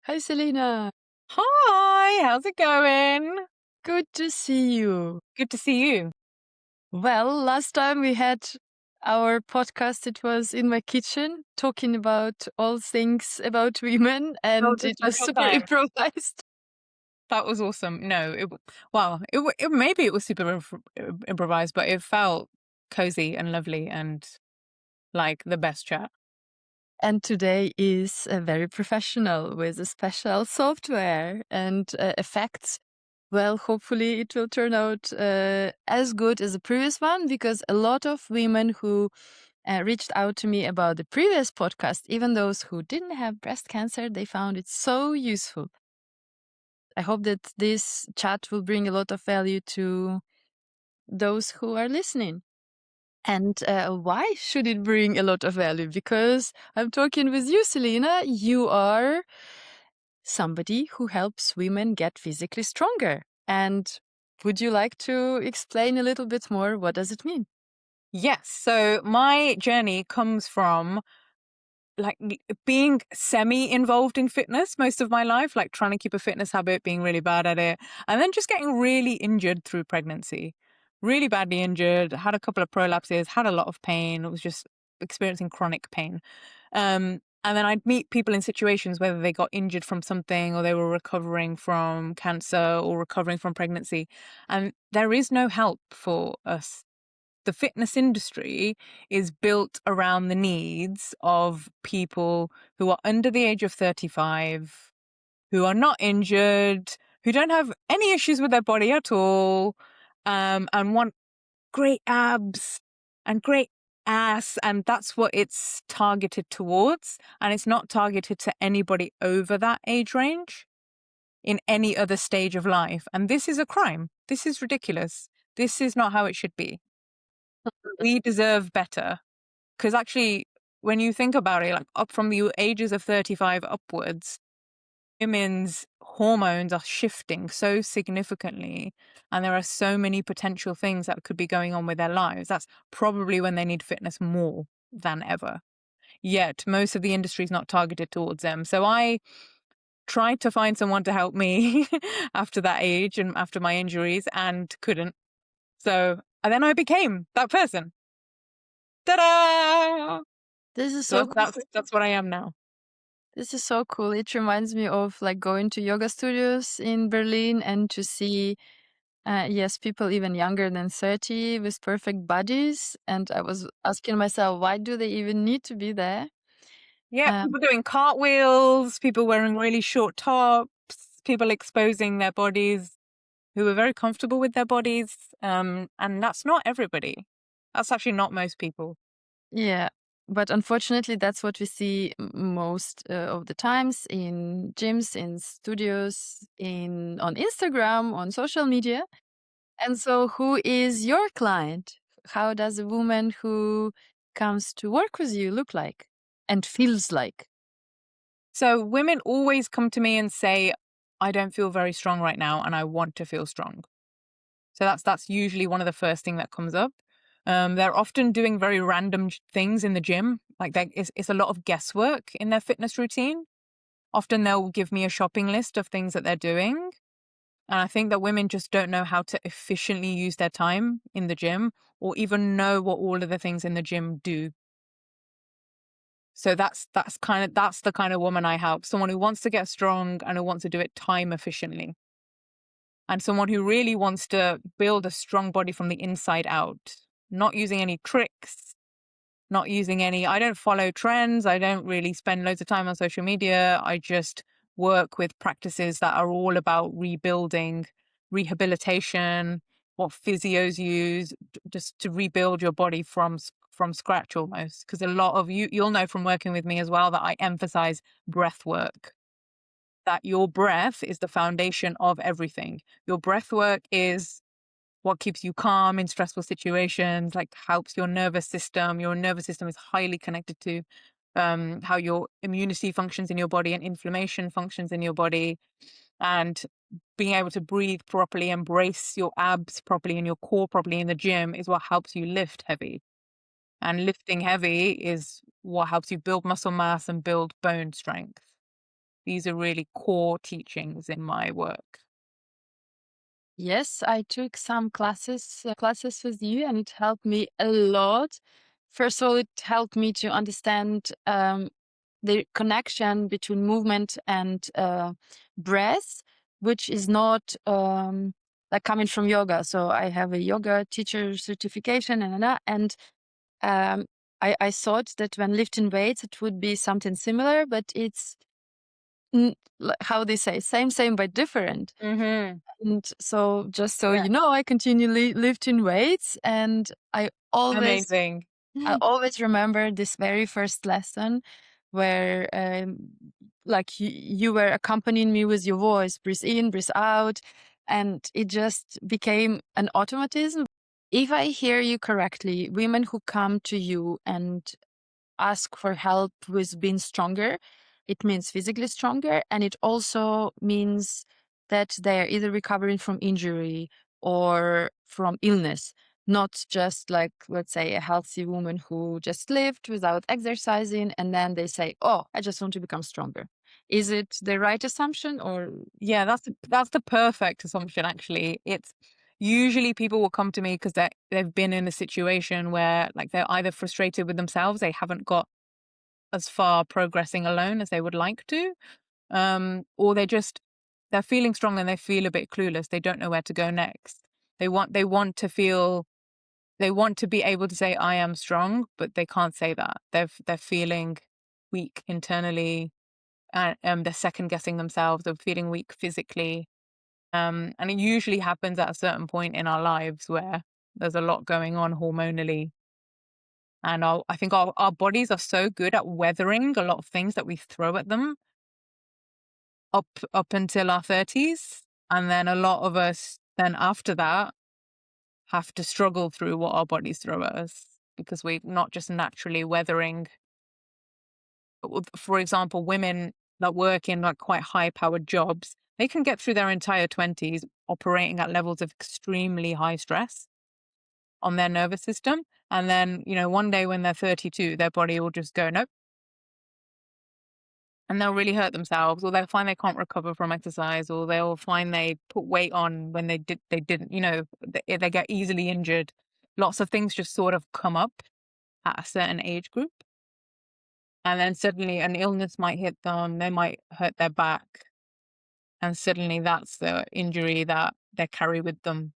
Hi, Selina. Hi, how's it going? Good to see you. Good to see you. Well, last time we had our podcast, it was in my kitchen talking about all things about women, That and was a it was special super time. improvised. That was awesome. No, wow, maybe it was super improvised, but it felt cozy and lovely and like the best chat. And today is very professional with a special software and effects. Well, hopefully it will turn out as good as the previous one, because a lot of women who reached out to me about the previous podcast, even those who didn't have breast cancer, they found it so useful. I hope that this chat will bring a lot of value to those who are listening. And why should it bring a lot of value? Because I'm talking with you, Selina. You are somebody who helps women get physically stronger. And would you like to explain a little bit more? What does it mean? Yes, so my journey comes from like being semi-involved in fitness most of my life, like trying to keep a fitness habit, being really bad at it, and then just getting really injured through pregnancy. Really badly injured, had a couple of prolapses, had a lot of pain, was just experiencing chronic pain. And then I'd meet people in situations whether they got injured from something or they were recovering from cancer or recovering from pregnancy. And there is no help for us. The fitness industry is built around the needs of people who are under the age of 35, who are not injured, who don't have any issues with their body at all, and want great abs and great ass. And that's what it's targeted towards. And it's not targeted to anybody over that age range in any other stage of life. And this is a crime. This is ridiculous. This is not how it should be. We deserve better. Because actually, when you think about it, like up from the ages of 35 upwards, women's hormones are shifting so significantly, and there are so many potential things that could be going on with their lives. That's probably when they need fitness more than ever. Yet, most of the industry is not targeted towards them. So I tried to find someone to help me after that age and after my injuries and couldn't. And then I became that person. Ta-da! This is So so cool. that's what I am now. This is so cool. It reminds me of like going to yoga studios in Berlin and to see, yes, people even younger than 30 with perfect bodies. And I was asking myself, why do they even need to be there? Yeah, Um, people doing cartwheels, people wearing really short tops, people exposing their bodies who are very comfortable with their bodies. And that's not everybody. That's actually not most people. yeah. But unfortunately, that's what we see most of the times in gyms, in studios, on Instagram, on social media. And so, who is your client? How does a woman who comes to work with you look like and feels like? So women always come to me and say, I don't feel very strong right now and I want to feel strong. So that's usually one of the first thing that comes up. They're often doing very random things in the gym. Like it's a lot of guesswork in their fitness routine. Often they'll give me a shopping list of things that they're doing. And I think that women just don't know how to efficiently use their time in the gym or even know what all of the things in the gym do. So that's the kind of woman I help. Someone who wants to get strong and who wants to do it time efficiently. And someone who really wants to build a strong body from the inside out, not using any tricks, not using any, I don't follow trends. I don't really spend loads of time on social media. I just work with practices that are all about rebuilding, rehabilitation, what physios use just to rebuild your body from scratch almost. Because a lot of you'll know from working with me as well that I emphasize breath work, that your breath is the foundation of everything. Your breath work is what keeps you calm in stressful situations, like helps your nervous system. Your nervous system is highly connected to how your immunity functions in your body and inflammation functions in your body. And being able to breathe properly, embrace your abs properly and your core properly in the gym is what helps you lift heavy. And lifting heavy is what helps you build muscle mass and build bone strength. these are really core teachings in my work. Yes, I took some classes with you, and it helped me a lot. First of all, it helped me to understand the connection between movement and breath, which is not like coming from yoga. So I have a yoga teacher certification, and um, I thought that when lifting weights, it would be something similar, but it's how they say, same but different. Mm-hmm. And so just so Yeah. you know, I continually lifting weights, and Amazing. I always remember this very first lesson where like you were accompanying me with your voice, breathe in, breathe out, and it just became an automatism. If I hear you correctly, women who come to you and ask for help with being stronger, it means physically stronger. And it also means that they are either recovering from injury or from illness, not just like, let's say, a healthy woman who just lived without exercising and then they say, oh, I just want to become stronger. Is it the right assumption or? Yeah, that's the perfect assumption, actually. It's usually people will come to me because they've been in a situation where like they're either frustrated with themselves, they haven't got as far progressing alone as they would like to, or they're feeling strong and they feel a bit clueless. They don't know where to go next. They want to be able to say I am strong, but they can't say that. They're feeling weak internally, and they're second guessing themselves. They're feeling weak physically, and it usually happens at a certain point in our lives where there's a lot going on hormonally. And I think our bodies are so good at weathering a lot of things that we throw at them up until our 30s. And then a lot of us then after that have to struggle through what our bodies throw at us because we're not just naturally weathering. For example, women that work in like quite high powered jobs, they can get through their entire 20s operating at levels of extremely high stress on their nervous system. And then, one day when they're 32, their body will just go, nope. And they'll really hurt themselves, or they'll find they can't recover from exercise, or they'll find they put weight on when they didn't, they get easily injured. Lots of things just sort of come up at a certain age group. And then suddenly an illness might hit them, they might hurt their back. And suddenly that's the injury that they carry with them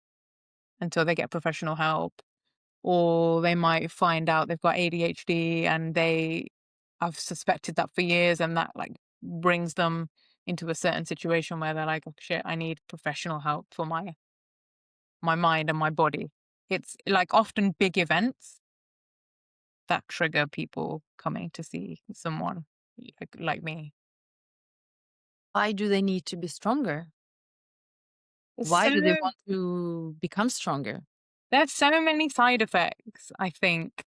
until they get professional help. Or they might find out they've got ADHD and they have suspected that for years, and that like brings them into a certain situation where they're like, oh shit, I need professional help for my mind and my body. It's like often big events that trigger people coming to see someone like me. Why do they need to be stronger? Why So do they want to become stronger? there's so many side effects, I think,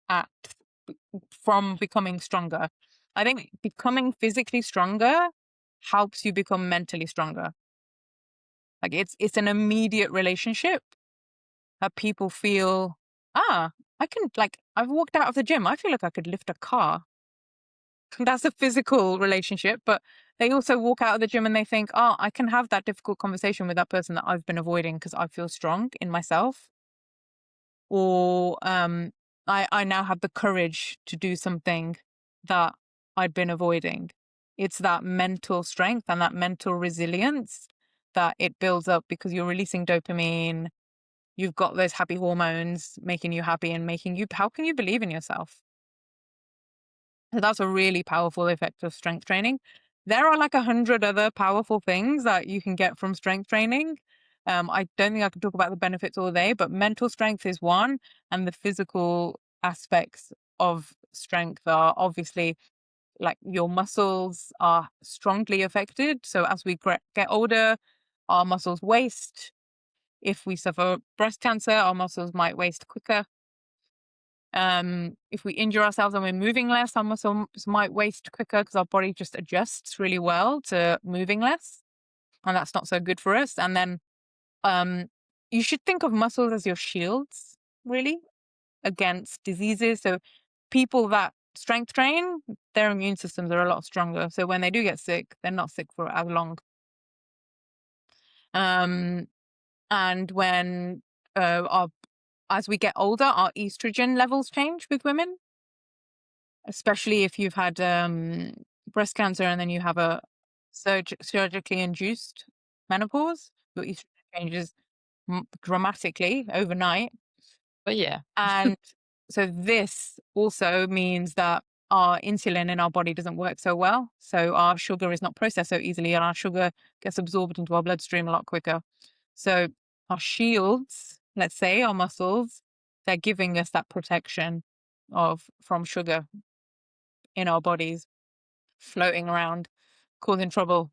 from becoming stronger. I think becoming physically stronger helps you become mentally stronger. Like it's an immediate relationship that people feel, I can like I've walked out of the gym. I feel like I could lift a car. That's a physical relationship, but they also walk out of the gym and they think, I can have that difficult conversation with that person that I've been avoiding because I feel strong in myself. Or I now have the courage to do something that I'd been avoiding. It's that mental strength and that mental resilience that it builds up because you're releasing dopamine. You've got those happy hormones making you happy and how can you believe in yourself? So that's a really powerful effect of strength training. There are like 100 other powerful things that you can get from strength training. I don't think I can talk about the benefits all day, but mental strength is one, and the physical aspects of strength are obviously like your muscles are strongly affected. So as we get older, our muscles waste. If we suffer breast cancer, our muscles might waste quicker. If we injure ourselves and we're moving less, our muscles might waste quicker because our body just adjusts really well to moving less. And that's not so good for us. And then um, you should think of muscles as your shields, really, against diseases. So people that strength train, their immune systems are a lot stronger. So when they do get sick, they're not sick for as long. And when as we get older, our estrogen levels change with women, especially if you've had breast cancer and then you have a surgically induced menopause. Your estrogen changes dramatically overnight. But yeah. And so this also means that our insulin in our body doesn't work so well. So our sugar is not processed so easily, and our sugar gets absorbed into our bloodstream a lot quicker. So our shields, let's say our muscles, they're giving us that protection from sugar in our bodies floating around, causing trouble.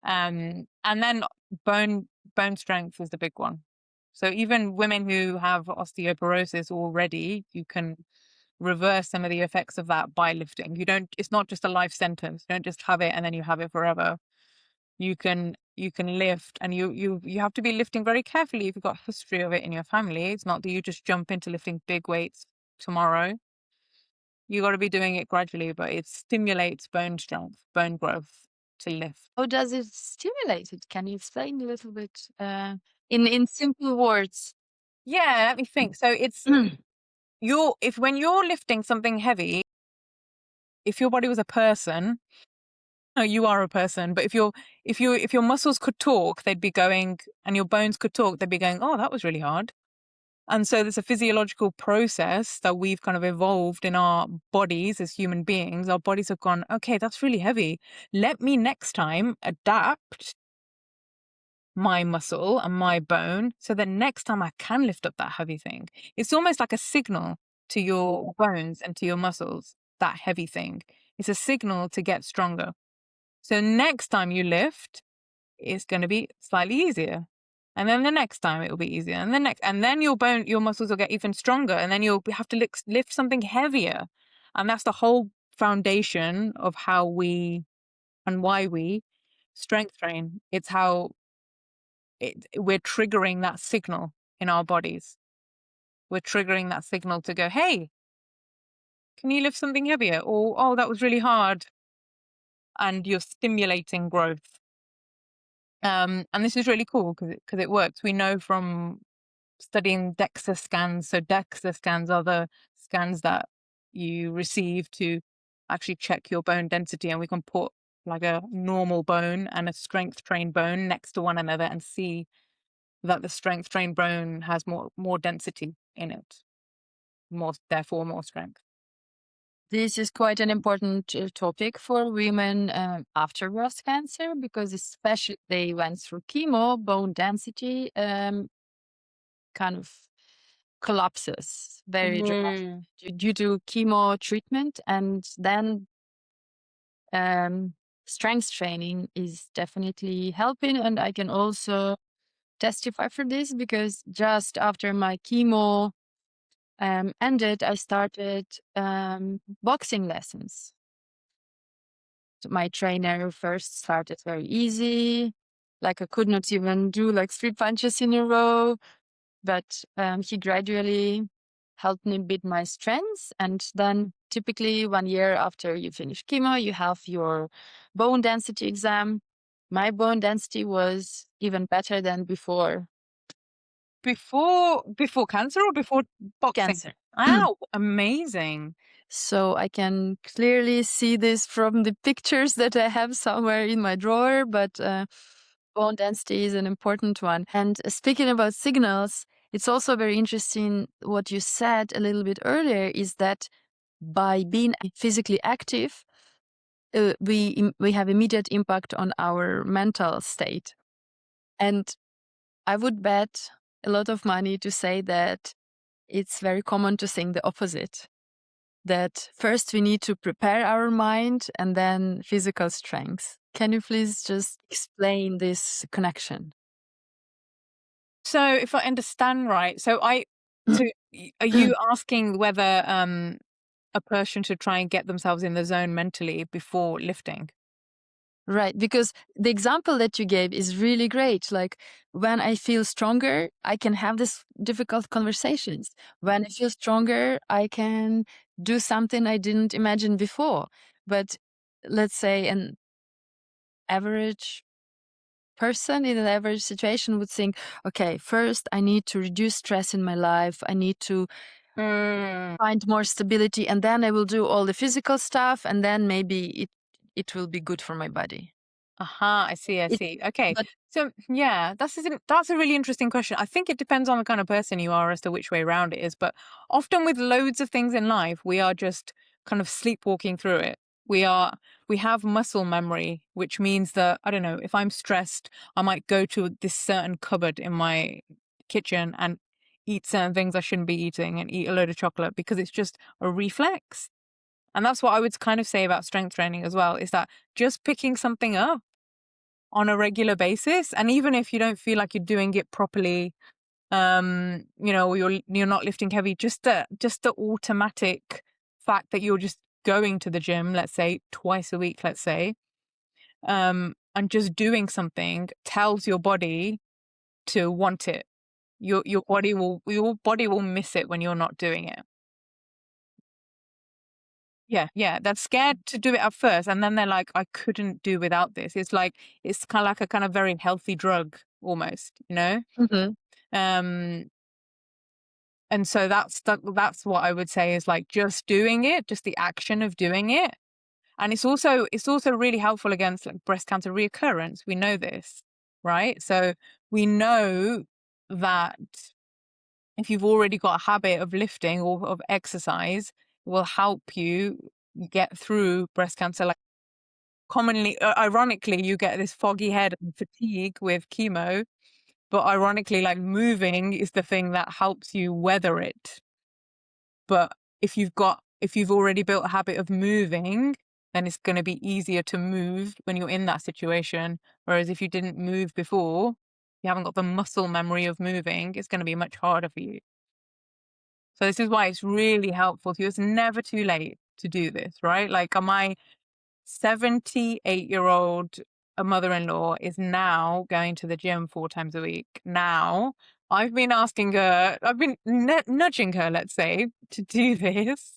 And then bone strength is the big one. So even women who have osteoporosis already, you can reverse some of the effects of that by lifting. It's not just a life sentence. You don't just have it and then you have it forever. You can lift, and you have to be lifting very carefully if you've got a history of it in your family. It's not that you just jump into lifting big weights tomorrow. You got to be doing it gradually, but it stimulates bone strength, bone growth to lift. How does it stimulate it? Can you explain a little bit in simple words? Yeah, let me think. So it's when you're lifting something heavy, if your body was a person, no, you are a person, but if your muscles could talk, they'd be going, and your bones could talk, they'd be going, oh, that was really hard. And so there's a physiological process that we've kind of evolved in our bodies as human beings. Our bodies have gone, okay, that's really heavy. Let me next time adapt my muscle and my bone so that next time I can lift up that heavy thing. It's almost like a signal to your bones and to your muscles, that heavy thing. It's a signal to get stronger. So next time you lift, it's going to be slightly easier. And then the next time it will be easier. And then your muscles will get even stronger. And then you'll have to lift something heavier. And that's the whole foundation of how we and why we strength train. It's how we're triggering that signal in our bodies. We're triggering that signal to go, hey, can you lift something heavier? Or, oh, that was really hard. And you're stimulating growth. And this is really cool because it works. We know from studying DEXA scans. So DEXA scans are the scans that you receive to actually check your bone density. And we can put like a normal bone and a strength trained bone next to one another and see that the strength trained bone has more density in it, therefore more strength. This is quite an important topic for women after breast cancer, because especially they went through chemo, bone density kind of collapses very dramatically due to chemo treatment. And then strength training is definitely helping. And I can also testify for this, because just after my chemo ended, I started boxing lessons. My trainer first started very easy, like I could not even do like 3 punches in a row, but he gradually helped me build my strengths. And then typically 1 year after you finish chemo, you have your bone density exam. My bone density was even better than before Before cancer or before boxing? cancer. Wow, amazing. So I can clearly see this from the pictures that I have somewhere in my drawer, but bone density is an important one. And speaking about signals, it's also very interesting what you said a little bit earlier, is that by being physically active, we have immediate impact on our mental state. And I would bet a lot of money to say that it's very common to think the opposite. That first we need to prepare our mind and then physical strength. Can you please just explain this connection? So if I understand right, are you asking whether a person should try and get themselves in the zone mentally before lifting? Right, because the example that you gave is really great. Like when I feel stronger, I can have these difficult conversations. When I feel stronger, I can do something I didn't imagine before. But let's say an average person in an average situation would think, okay, first I need to reduce stress in my life. I need to Mm. find more stability, and then I will do all the physical stuff, and then maybe it will be good for my body. I see, I It see. Okay. but So yeah, that's a really interesting question. I think it depends on the kind of person you are as to which way around it is. But often with loads of things in life, we are just kind of sleepwalking through it. We are we have muscle memory, which means that, I don't know, if I'm stressed, I might go to this certain cupboard in my kitchen and eat certain things I shouldn't be eating and eat a load of chocolate because it's just a reflex. And that's what I would kind of say about strength training as well, is that just picking something up on a regular basis, and even if you don't feel like you're doing it properly, you're not lifting heavy, just the automatic fact that you're just going to the gym, let's say twice a week, let's say, and just doing something tells your body to want it. Your body will miss it when you're not doing it. Yeah, yeah, they're scared to do it at first, and then they're like, "I couldn't do without this." It's kinda like a kind of very healthy drug almost, you know? Mhm. Um, and so that's what I would say is, like, just doing it, just the action of doing it, and it's also really helpful against, like, breast cancer reoccurrence. We know this, right? So we know that if you've already got a habit of lifting or of exercise, it will help you get through breast cancer. Like, commonly, ironically, you get this foggy head and fatigue with chemo, but ironically, like, moving is the thing that helps you weather it. But if you've already built a habit of moving, then it's going to be easier to move when you're in that situation. Whereas if you didn't move before, you haven't got the muscle memory of moving, it's going to be much harder for you. So this is why it's really helpful to you. It's never too late to do this, right? Like, my 78-year-old mother-in-law is now going to the gym 4 times a week. Now, I've been nudging her, let's say, to do this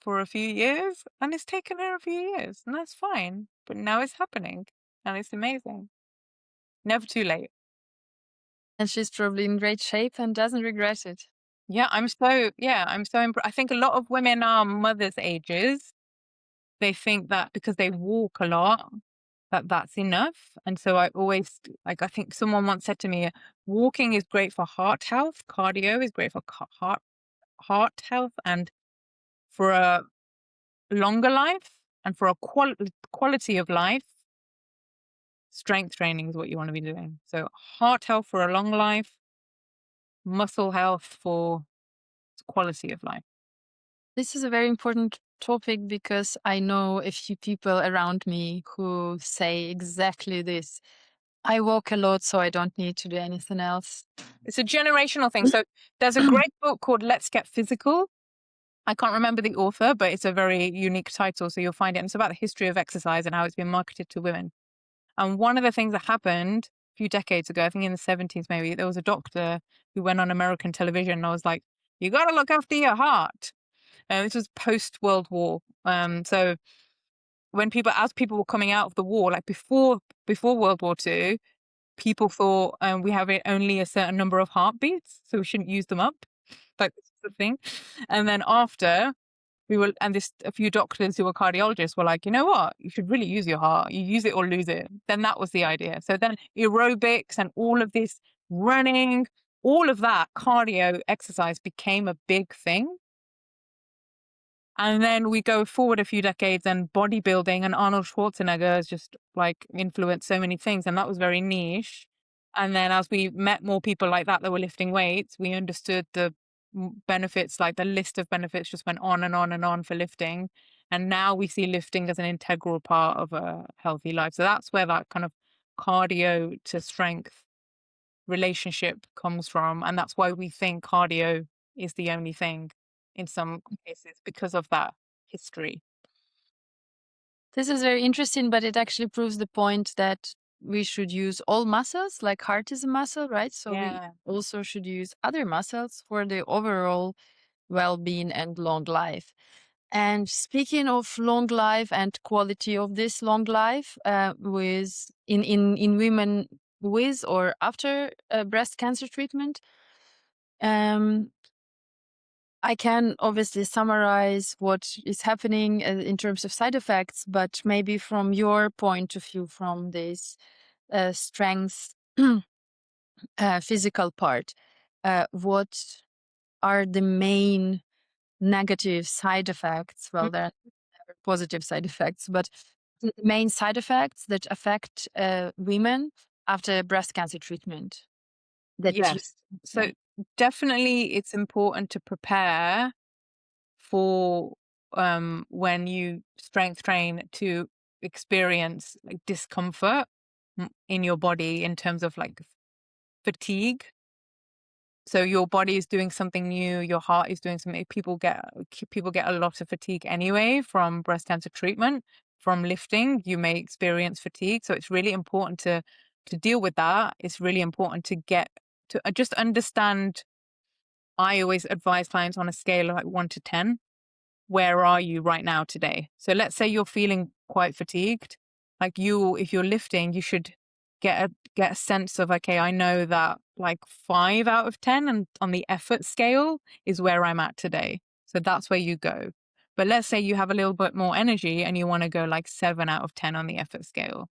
for a few years, and it's taken her a few years, and that's fine. But now it's happening, and it's amazing. Never too late. And she's probably in great shape and doesn't regret it. Yeah, I'm so I think a lot of women are mothers' ages. They think that because they walk a lot, that that's enough. And so I always, like, I think someone once said to me, walking is great for heart health, cardio is great for heart health, and for a longer life, and for a quality of life, strength training is what you want to be doing. So heart health for a long life, muscle health for quality of life. This is a very important topic because I know a few people around me who say exactly this. I walk a lot, so I don't need to do anything else. It's a generational thing. So there's a great book called Let's Get Physical. I can't remember the author, but it's a very unique title, so you'll find it. And it's about the history of exercise and how it's been marketed to women. And one of the things that happened a few decades ago, I think in the 70s maybe, there was a doctor who went on American television, and I was like, "You got to look after your heart." And this was post World War. So as people were coming out of the war, like before World War II, people thought, we have only a certain number of heartbeats, so we shouldn't use them up. Like, this is the thing. And then after, a few doctors who were cardiologists were like, you know what? You should really use your heart. You use it or lose it. Then that was the idea. So then aerobics and all of this running, all of that cardio exercise became a big thing. And then we go forward a few decades, and bodybuilding and Arnold Schwarzenegger has just, like, influenced so many things. And that was very niche. And then as we met more people like that were lifting weights, we understood the benefits, like the list of benefits just went on and on and on for lifting. And now we see lifting as an integral part of a healthy life. So that's where that kind of cardio to strength relationship comes from. And that's why we think cardio is the only thing in some cases, because of that history. This is very interesting, but it actually proves the point that we should use all muscles, like heart is a muscle, right? So we Yeah. also should use other muscles for the overall well-being and long life. And speaking of long life and quality of this long life, with in women with or after breast cancer treatment, um, I can obviously summarize what is happening in terms of side effects, but maybe from your point of view, from this strength physical part, what are the main negative side effects? Well, there are positive side effects, but the main side effects that affect women after breast cancer treatment that you, Yes. So yeah. definitely it's important to prepare for when you strength train to experience like discomfort in your body in terms of like fatigue. So your body is doing something new, your heart is doing something. People get a lot of fatigue anyway from breast cancer treatment. From lifting, you may experience fatigue. So it's really important to deal with that. It's really important to get to just understand. I always advise clients on a scale of like 1 to 10. Where are you right now today? So let's say you're feeling quite fatigued. Like if you're lifting, you should get a sense of, okay, I know that like 5 out of 10 and on the effort scale is where I'm at today. So that's where you go. But let's say you have a little bit more energy and you want to go like 7 out of 10 on the effort scale.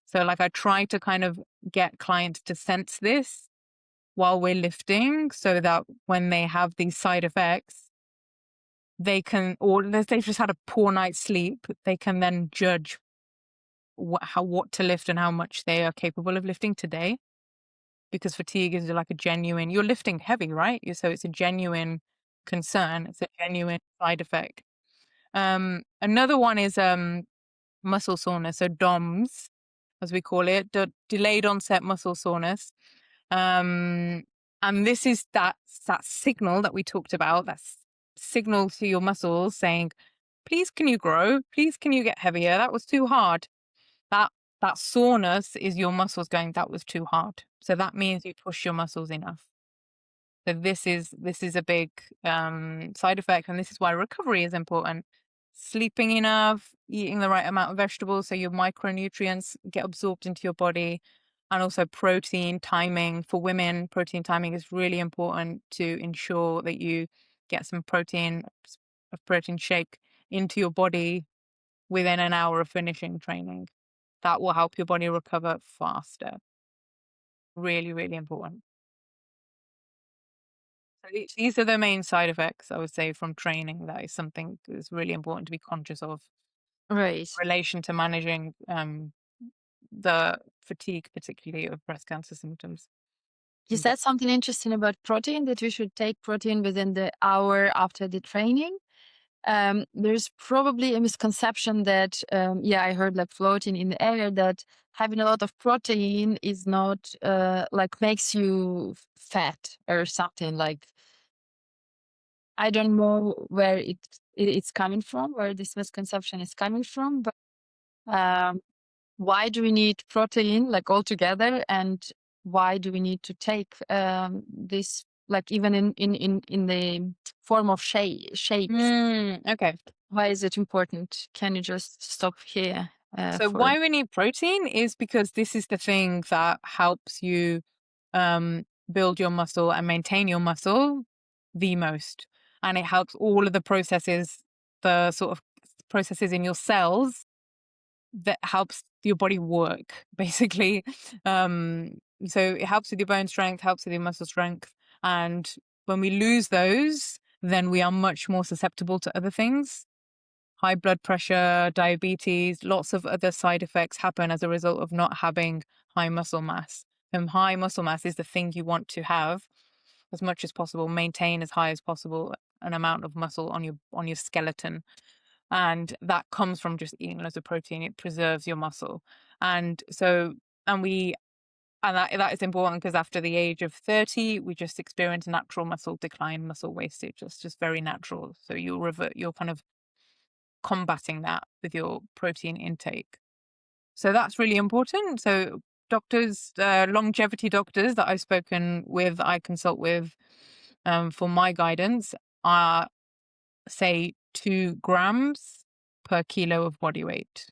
So like I try to kind of get clients to sense this while we're lifting so that when they have these side effects, they can, or they've just had a poor night's sleep, they can then judge what to lift and how much they are capable of lifting today. Because fatigue is like a genuine, you're lifting heavy, right? So it's a genuine concern. It's a genuine side effect. Another one is muscle soreness, so DOMS, as we call it, delayed onset muscle soreness. Um, and this is that signal that we talked about, that signal to your muscles saying, please, can you grow? Please, can you get heavier? That was too hard. That that soreness is your muscles going, that was too hard. So that means you push your muscles enough. So this is a big side effect, and this is why recovery is important. Sleeping enough, eating the right amount of vegetables so your micronutrients get absorbed into your body, and also protein timing. For women, protein timing is really important to ensure that you get some protein, a protein shake into your body within an hour of finishing training. That will help your body recover faster. Really, really important. So these are the main side effects, I would say, from training. That is something that's really important to be conscious of Right. in relation to managing the fatigue, particularly of breast cancer symptoms. You said something interesting about protein, that we should take protein within the hour after the training. There's probably a misconception that, yeah, I heard like floating in the air that having a lot of protein is not like makes you fat or something. Like, I don't know where it's coming from, where this misconception is coming from, but um, why do we need protein like altogether, and why do we need to take this like even in the form of shakes? Okay. Why is it important? Can you just stop here So for why we need protein is because this is the thing that helps you build your muscle and maintain your muscle the most. And it helps all of the processes, the sort of processes in your cells that helps your body work, basically. Um, so it helps with your bone strength, helps with your muscle strength. And when we lose those, then we are much more susceptible to other things. High blood pressure, diabetes, lots of other side effects happen as a result of not having high muscle mass. And high muscle mass is the thing you want to have as much as possible, maintain as high as possible an amount of muscle on your skeleton. And that comes from just eating loads of protein. It preserves your muscle. And so, and we, and that is important because after the age of 30, we just experience natural muscle decline, muscle wastage. That's just very natural. So you're kind of combating that with your protein intake. So that's really important. So doctors, longevity doctors that I've spoken with, I consult with for my guidance, are, say, 2 grams per kilo of body weight.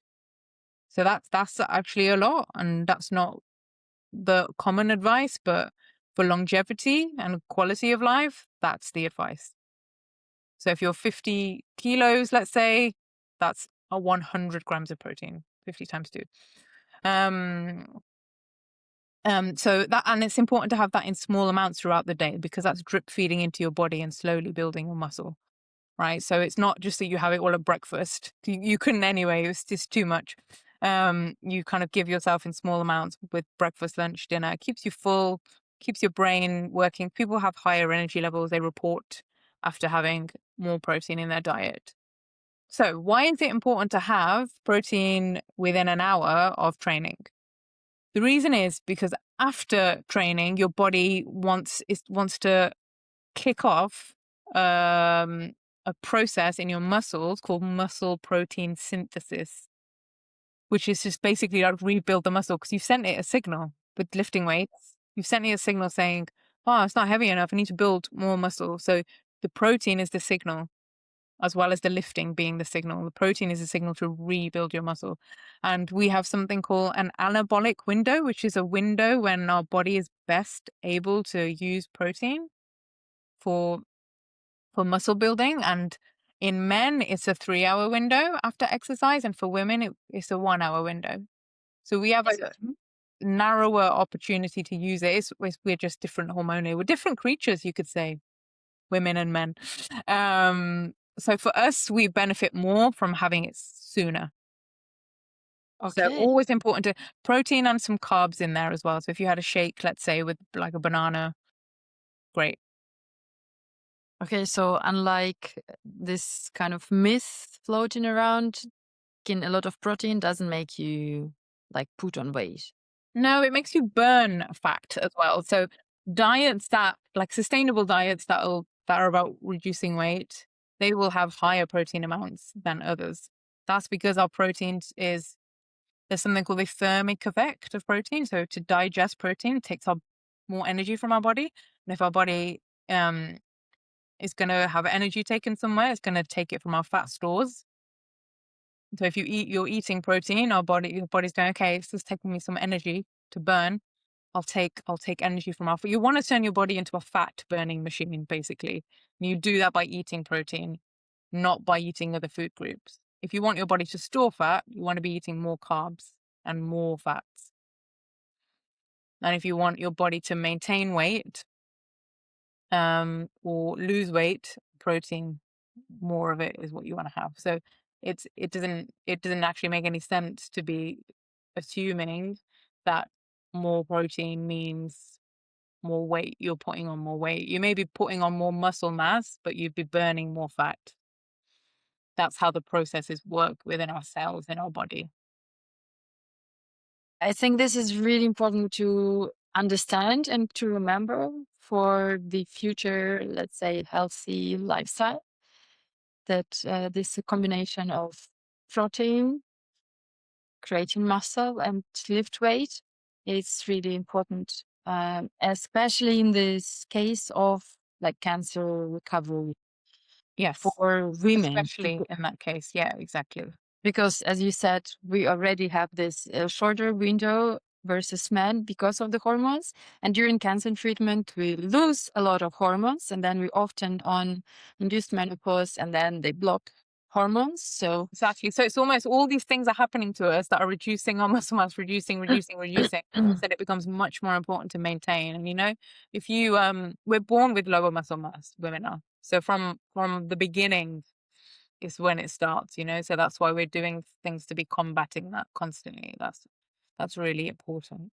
So that's actually a lot, and that's not the common advice, but for longevity and quality of life, that's the advice. So if you're 50 kilos, let's say, that's a 100 grams of protein, 50 times 2. Um, so that, and it's important to have that in small amounts throughout the day, because that's drip feeding into your body and slowly building your muscle, right? So it's not just that you have it all at breakfast. You couldn't anyway. It's just too much. You kind of give yourself in small amounts with breakfast, lunch, dinner. It keeps you full, keeps your brain working. People have higher energy levels, they report, after having more protein in their diet. So why is it important to have protein within an hour of training? The reason is because after training, your body wants to kick off a process in your muscles called muscle protein synthesis, which is just basically like rebuild the muscle, because you've sent it a signal with lifting weights. You've sent it a signal saying, "Oh, it's not heavy enough. I need to build more muscle." So the protein is the signal, as well as the lifting being the signal. The protein is a signal to rebuild your muscle. And we have something called an anabolic window, which is a window when our body is best able to use protein for muscle building. And in men, it's a 3-hour window after exercise, and for women, it's a 1-hour window. So we have a narrower opportunity to use it. We're just different hormonally. We're different creatures, you could say, women and men. So for us, we benefit more from having it sooner. So Okay. always important to protein and some carbs in there as well. So if you had a shake, let's say with like a banana, great. Okay, so unlike this kind of myth floating around, getting a lot of protein doesn't make you like put on weight. No, it makes you burn fat as well. So diets that, like sustainable diets that are about reducing weight, they will have higher protein amounts than others. That's because our proteins is there's something called the thermic effect of protein. So to digest protein, it takes up more energy from our body. And if our body um is going to have energy taken somewhere, it's going to take it from our fat stores. So if you're eating protein, your body's going, okay, this is taking me some energy to burn. I'll take energy from our food. You want to turn your body into a fat burning machine, basically. And you do that by eating protein, not by eating other food groups. If you want your body to store fat, you want to be eating more carbs and more fats. And if you want your body to maintain weight, or lose weight, protein, more of it is what you want to have. So it doesn't actually make any sense to be assuming that more protein means more weight. You're putting on more weight. You may be putting on more muscle mass, but you'd be burning more fat. That's how the processes work within our cells in our body. I think this is really important to understand and to remember for the future, let's say, healthy lifestyle. That this combination of protein, creating muscle, and lift weight is really important, especially in this case of like cancer recovery Yes, for women. especially in that case. Yeah, exactly. Because as you said, we already have this shorter window versus men because of the hormones. And during cancer treatment, we lose a lot of hormones, and then we often on induced menopause, and then they block hormones. So Exactly. So it's almost all these things are happening to us that are reducing our muscle mass, reducing. So it becomes much more important to maintain. And if you we're born with lower muscle mass, women are. So from the beginning is when it starts. So that's why we're doing things to be combating that constantly. That's really important.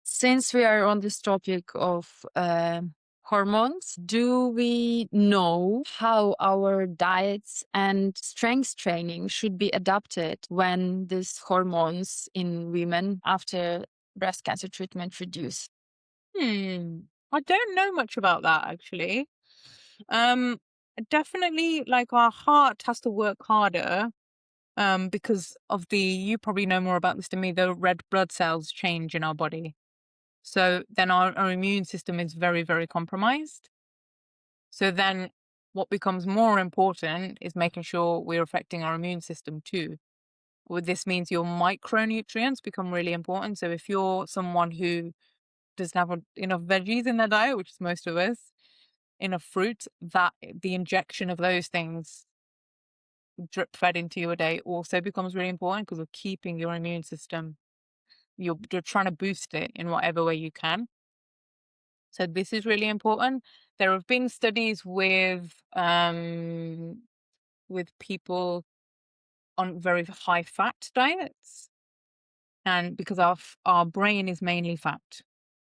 since we are on this topic of hormones, do we know how our diets and strength training should be adapted when these hormones in women after breast cancer treatment reduce? I don't know much about that actually. Um Definitely like our heart has to work harder, because of you probably know more about this than me, the red blood cells change in our body. So then our immune system is very, very compromised. So then what becomes more important is making sure we're affecting our immune system too. This means your micronutrients become really important. So if you're someone who doesn't have enough veggies in their diet, which is most of us, enough fruit, that the injection of those things drip fed into your day also becomes really important because of keeping your immune system. You're trying to boost it in whatever way you can. So this is really important. There have been studies with people on very high fat diets, and because our brain is mainly fat,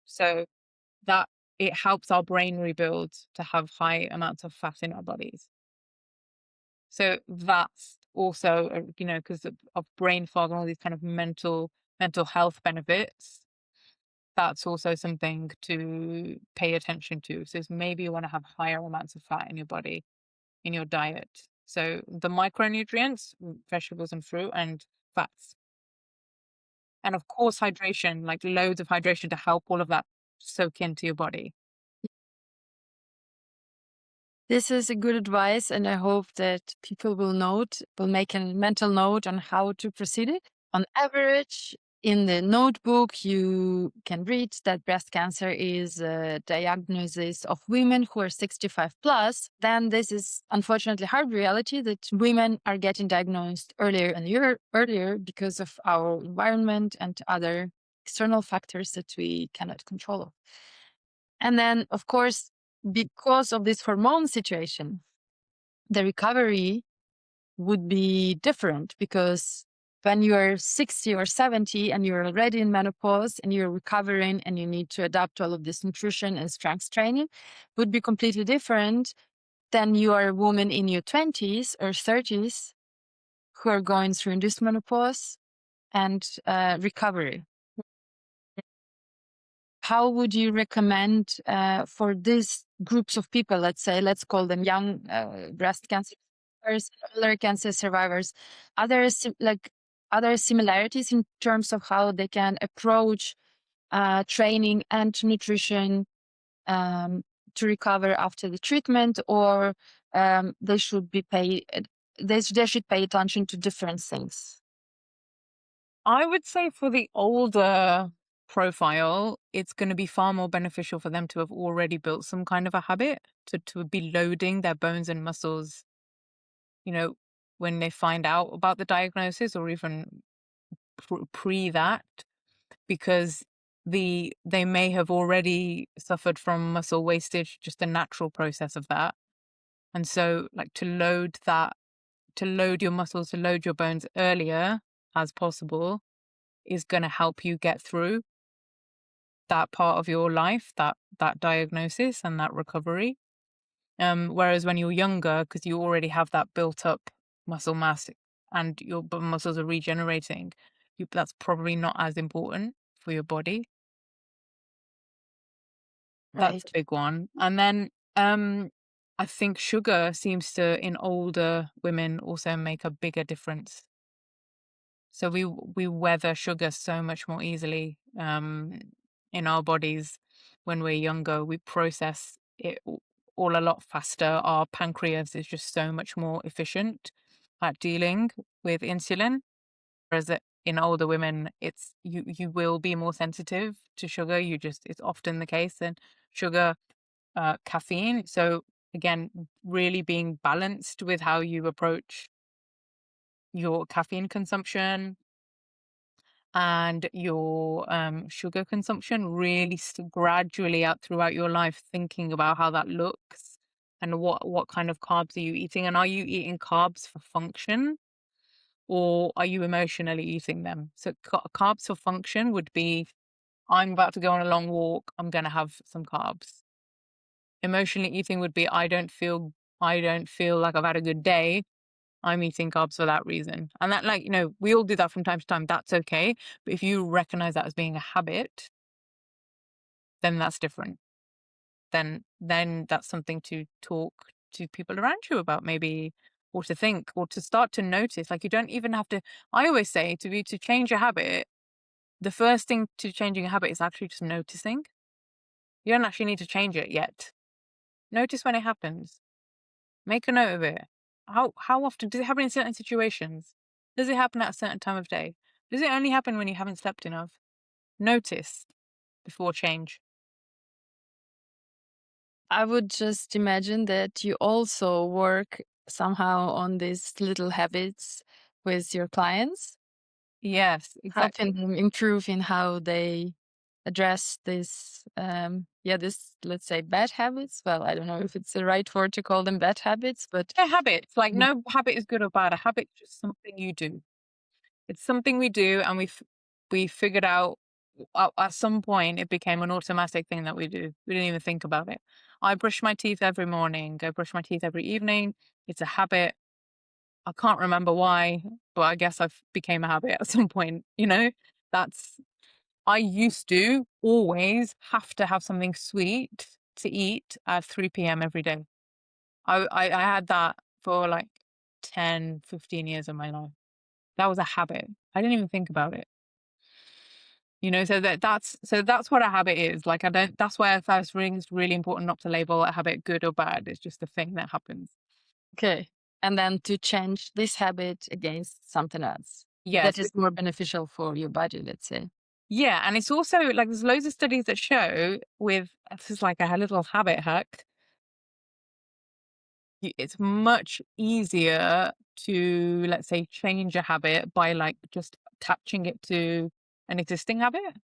so that it helps our brain rebuild to have high amounts of fat in our bodies. So that's also, because of brain fog and all these kind of mental health benefits. That's also something to pay attention to. So maybe you want to have higher amounts of fat in your body, in your diet. So the micronutrients, vegetables and fruit, and fats. And of course, hydration, like loads of hydration to help all of that soak into your body. This is a good advice, and I hope that people will make a mental note on how to proceed it. On average, in the notebook, you can read that breast cancer is a diagnosis of women who are 65 plus. Then this is unfortunately hard reality that women are getting diagnosed earlier and earlier because of our environment and other external factors that we cannot control. And then, of course, because of this hormone situation, the recovery would be different because when you're 60 or 70 and you're already in menopause and you're recovering and you need to adapt all of this nutrition and strength training, would be completely different than you are a woman in your 20s or 30s who are going through induced menopause and recovery. How would you recommend for these groups of people, let's call them young breast cancer survivors, other cancer survivors, other similarities in terms of how they can approach training and nutrition to recover after the treatment, or they should pay attention to different things? I would say for the older profile, it's going to be far more beneficial for them to have already built some kind of a habit to be loading their bones and muscles, you know, when they find out about the diagnosis or even pre that, because they may have already suffered from muscle wastage, just the natural process of that. And so like to load your muscles, to load your bones earlier as possible is going to help you get through that part of your life, that diagnosis and that recovery. Whereas when you're younger, because you already have that built up muscle mass and your muscles are regenerating, that's probably not as important for your body. That's a Right. big one. And then I think sugar seems to, in older women, also make a bigger difference. So we weather sugar so much more easily in our bodies when we're younger. We process it all a lot faster. Our pancreas is just so much more efficient at dealing with insulin. Whereas in older women, it's you will be more sensitive to sugar. It's often the case. And sugar, caffeine. So again, really being balanced with how you approach your caffeine consumption and your sugar consumption really gradually out throughout your life, thinking about how that looks and what kind of carbs are you eating, and are you eating carbs for function or are you emotionally eating them? So carbs for function would be, I'm about to go on a long walk, I'm going to have some carbs. Emotionally eating would be, I don't feel like I've had a good day, I'm eating carbs for that reason. And that, like, we all do that from time to time. That's okay. But if you recognize that as being a habit, then that's different. Then that's something to talk to people around you about, maybe, or to think, or to start to notice. Like, you don't even have to. I always say to change a habit, the first thing to changing a habit is actually just noticing. You don't actually need to change it yet. Notice when it happens. Make a note of it. How often does it happen in certain situations? Does it happen at a certain time of day? Does it only happen when you haven't slept enough? Notice before change. I would just imagine that you also work somehow on these little habits with your clients, Yes, helping exactly. them improve in how they address this, yeah, this, let's say, bad habits. Well, I don't know if it's the right word to call them bad habits, but Yeah, habits. Like mm, no habit is good or bad. A habit's just something you do. It's something we do, and we figured out at some point it became an automatic thing that we do. We didn't even think about it. I brush my teeth every morning. I brush my teeth every evening. It's a habit. I can't remember why, but I guess I've became a habit at some point. That's I used to always have to have something sweet to eat at 3 p.m. every day. I had that for like 10, 15 years of my life. That was a habit. I didn't even think about it. So that's what a habit is. Like I don't that's why I thought it's really important not to label a habit good or bad. It's just a thing that happens. okay. And then to change this habit against something else Yes. that is more beneficial for your body, let's say. Yeah. And it's also like there's loads of studies that show with this is like a little habit hack. It's much easier to, let's say, change a habit by like just attaching it to an existing habit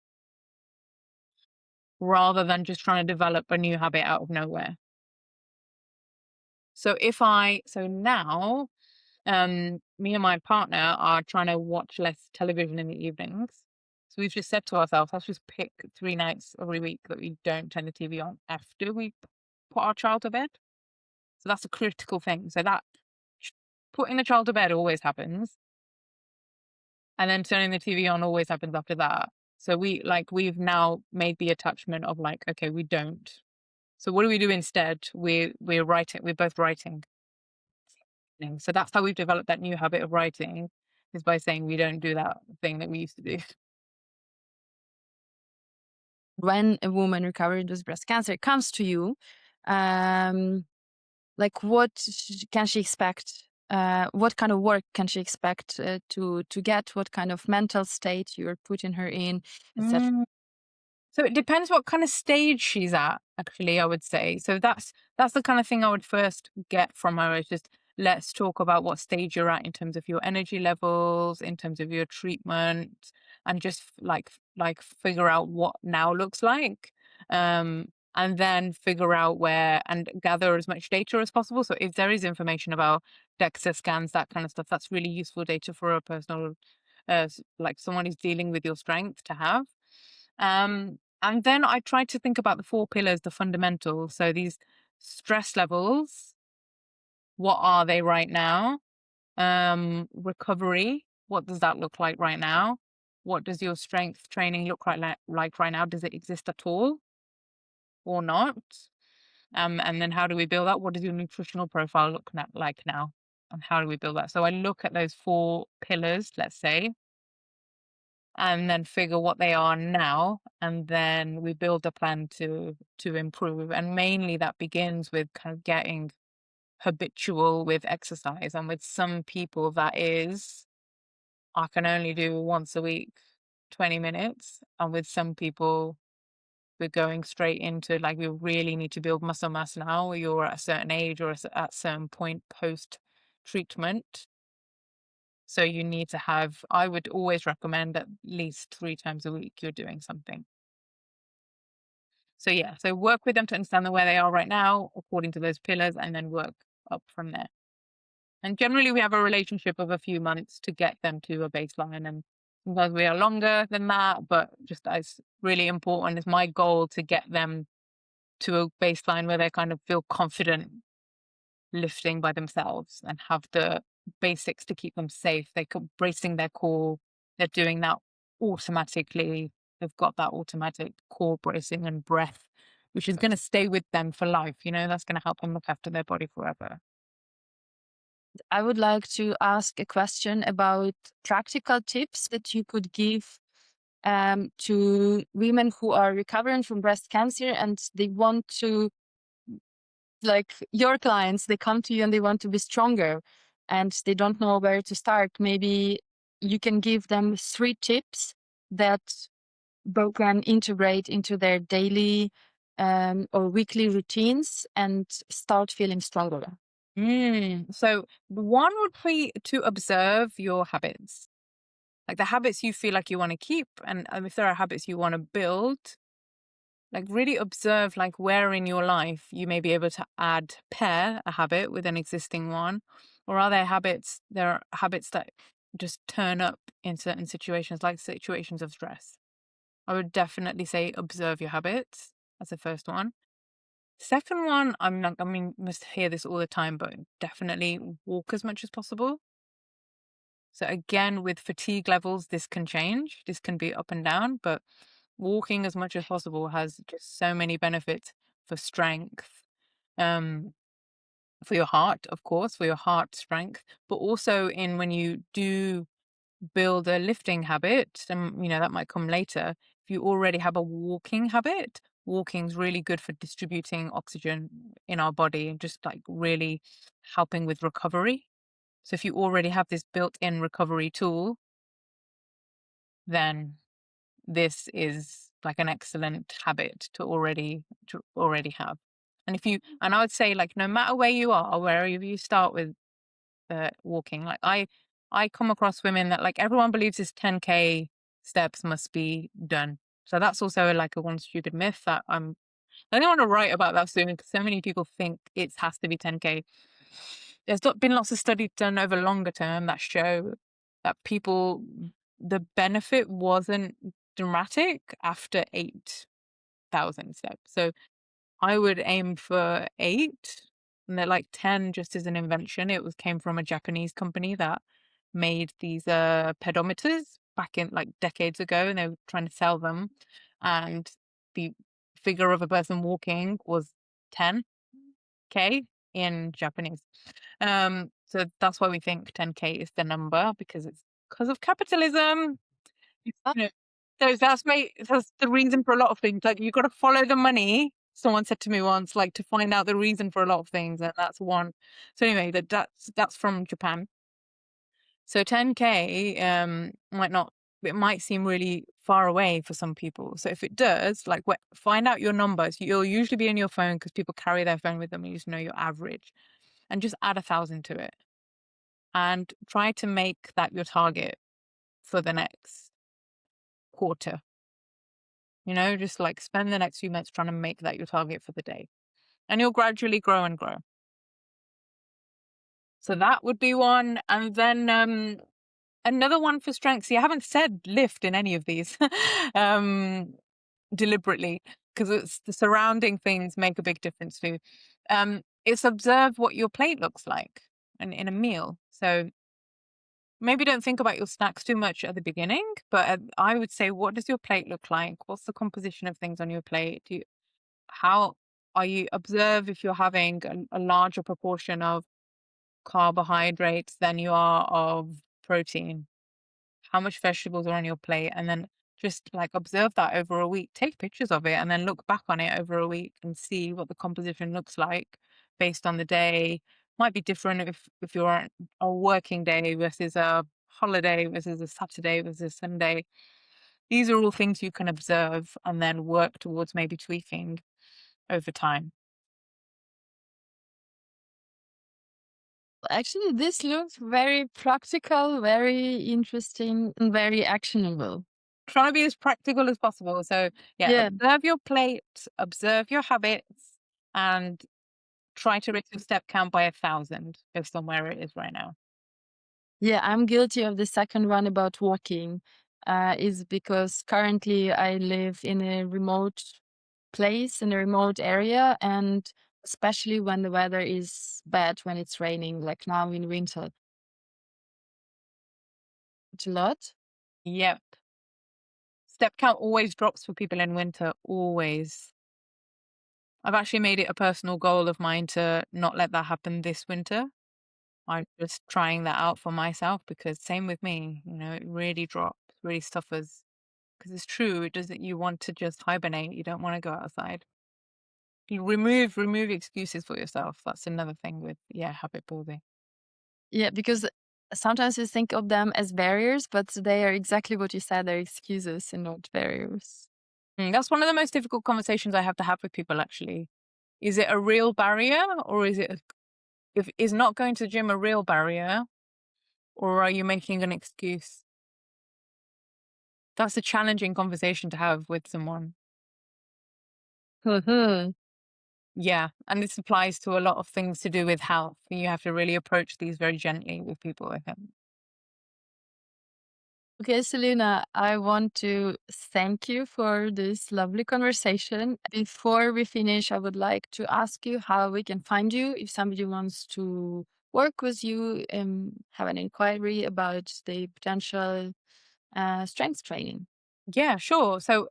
rather than just trying to develop a new habit out of nowhere. So now, me and my partner are trying to watch less television in the evenings. So we've just said to ourselves, let's just pick 3 nights every week that we don't turn the TV on after we put our child to bed. So that's a critical thing. So that sh- putting the child to bed always happens, and then turning the TV on always happens after that. So we've now made the attachment of like, okay, we don't. So what do we do instead? We're writing. We're both writing. So that's how we've developed that new habit of writing, is by saying we don't do that thing that we used to do. When a woman recovered with breast cancer comes to you, um, like can she expect? What kind of work can she expect to get? What kind of mental state you're putting her in, etc. So it depends what kind of stage she's at, actually, I would say. So that's the kind of thing I would first get from her is just let's talk about what stage you're at in terms of your energy levels, in terms of your treatment, and just like figure out what now looks like. And then figure out where and gather as much data as possible. So if there is information about DEXA scans, that kind of stuff, that's really useful data for a personal like someone who's dealing with your strength to have. And then I tried to think about the four pillars, the fundamentals. So these stress levels, what are they right now? Recovery, what does that look like right now? What does your strength training look like right now? Does it exist at all or not? And then how do we build that? What does your nutritional profile like now? And how do we build that? So I look at those four pillars, let's say, and then figure what they are now, and then we build a plan to improve. And mainly that begins with kind of getting habitual with exercise, and with some people that is I can only do once a week 20 minutes, and with some people we're going straight into like we really need to build muscle mass now, you're at a certain age or at a certain point post treatment. So you need to have, I would always recommend at least 3 times a week you're doing something. So yeah, so work with them to understand where they are right now according to those pillars, and then work up from there. And generally we have a relationship of a few months to get them to a baseline, and sometimes we are longer than that, but just as really important is my goal to get them to a baseline where they kind of feel confident lifting by themselves and have the basics to keep them safe. They're bracing their core. They're doing that automatically. They've got that automatic core bracing and breath, which is going to stay with them for life. That's going to help them look after their body forever. I would like to ask a question about practical tips that you could give to women who are recovering from breast cancer and they want to like your clients, they come to you and they want to be stronger and they don't know where to start. Maybe you can give them 3 tips that they can integrate into their daily or weekly routines and start feeling stronger. So one would be to observe your habits, like the habits you feel like you want to keep, and if there are habits you want to build, like really observe like where in your life you may be able to pair a habit with an existing one, or are there are habits that just turn up in certain situations, like situations of stress. I would definitely say observe your habits as the first one. Second one, I'm not, I mean, must hear this all the time, but definitely walk as much as possible. So again, with fatigue levels, this can change. This can be up and down, but walking as much as possible has just so many benefits for strength, um, for your heart, of course, for your heart strength, but also in when you do build a lifting habit, and that might come later. If you already have a walking habit, walking's really good for distributing oxygen in our body and just like really helping with recovery. So if you already have this built-in recovery tool, then this is like an excellent habit to already have. And I would say like no matter where you are, wherever you start with walking, like I come across women that like everyone believes this 10K steps must be done. So that's also like a one stupid myth that I don't want to write about that soon because so many people think it has to be 10K. Been lots of studies done over longer term that show that the benefit wasn't dramatic after 8,000 steps. So I would aim for 8, and they're like 10 just as an invention. Came from a Japanese company that made these pedometers back in like decades ago, and they were trying to sell them. And the figure of a person walking was 10K in Japanese. So that's why we think 10K is the number because it's because of capitalism. You know, that's the reason for a lot of things. Like you got to follow the money. Someone said to me once, like to find out the reason for a lot of things, and that's one. So anyway, that's from Japan. So 10K might not. It might seem really far away for some people. So if it does, like find out your numbers. You'll usually be in your phone because people carry their phone with them. And you just know your average, and just add 1,000 to it, and try to make that your target for the next quarter. Just like spend the next few minutes trying to make that your target for the day. And you'll gradually grow and grow. So that would be one. And then another one for strength. See, I haven't said lift in any of these deliberately because it's the surrounding things make a big difference too. It's observe what your plate looks like in a meal. So maybe don't think about your snacks too much at the beginning, but I would say, what does your plate look like? What's the composition of things on your plate? How are you observe if you're having a larger proportion of carbohydrates than you are of protein? How much vegetables are on your plate? And then just like observe that over a week. Take pictures of it and then look back on it over a week and see what the composition looks like based on the day. Might be different if you're on a working day versus a holiday versus a Saturday versus Sunday. These are all things you can observe and then work towards maybe tweaking over time. Actually, this looks very practical, very interesting, and very actionable. Trying to be as practical as possible. So yeah, Yeah. observe your plate, observe your habits, and try to raise your step count by 1,000 based on where it is right now. Yeah, I'm guilty of the second one about walking. Is because currently I live in a remote place, in a remote area, and especially when the weather is bad, when it's raining, like now in winter, it's a lot. Yep. Step count always drops for people in winter, always. I've actually made it a personal goal of mine to not let that happen this winter. I'm just trying that out for myself because same with me, it really drops, really suffers. Because it's true, it doesn't, you want to just hibernate, you don't want to go outside. You remove excuses for yourself. That's another thing with habit building. Yeah, because sometimes we think of them as barriers, but they are exactly what you said, they're excuses and not barriers. That's one of the most difficult conversations I have to have with people, actually. Is it a real barrier, or is not going to the gym a real barrier, or are you making an excuse? That's a challenging conversation to have with someone. Mhm. Yeah, and this applies to a lot of things to do with health. You have to really approach these very gently with people, I think. Okay, Selena, I want to thank you for this lovely conversation. Before we finish, I would like to ask you how we can find you if somebody wants to work with you and have an inquiry about the potential strength training. Yeah, sure. So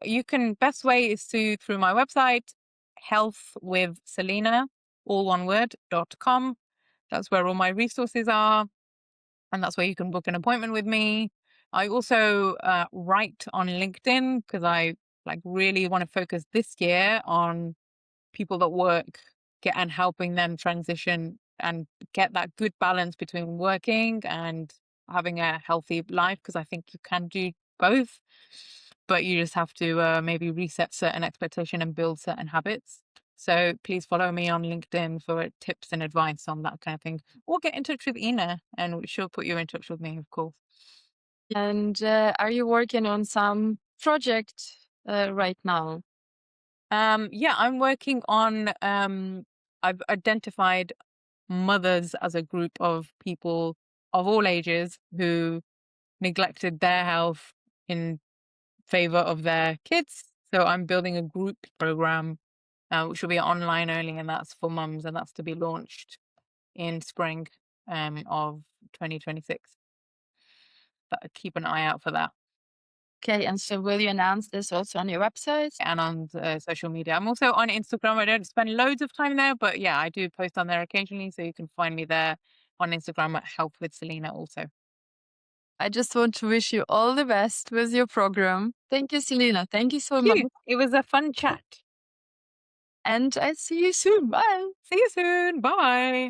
best way is through my website, health with Selina, all one word.com. That's where all my resources are. And that's where you can book an appointment with me. I also write on LinkedIn because I really want to focus this year on people that work and helping them transition and get that good balance between working and having a healthy life, because I think you can do both, but you just have to maybe reset certain expectation and build certain habits. So please follow me on LinkedIn for tips and advice on that kind of thing, or get in touch with Ina and she'll put you in touch with me, of course. And are you working on some project right now? Yeah, I'm working on I've identified mothers as a group of people of all ages who neglected their health in favor of their kids. So I'm building a group program, which will be online only, and that's for mums, and that's to be launched in spring of 2026. But keep an eye out for that. Okay, and so will you announce this also on your website? And on social media. I'm also on Instagram. I don't spend loads of time there, but yeah, I do post on there occasionally. So you can find me there on Instagram at Health with Selina also. I just want to wish you all the best with your program. Thank you, Selena. Thank you so much. Phew, it was a fun chat. And I see you soon. Bye. See you soon. Bye.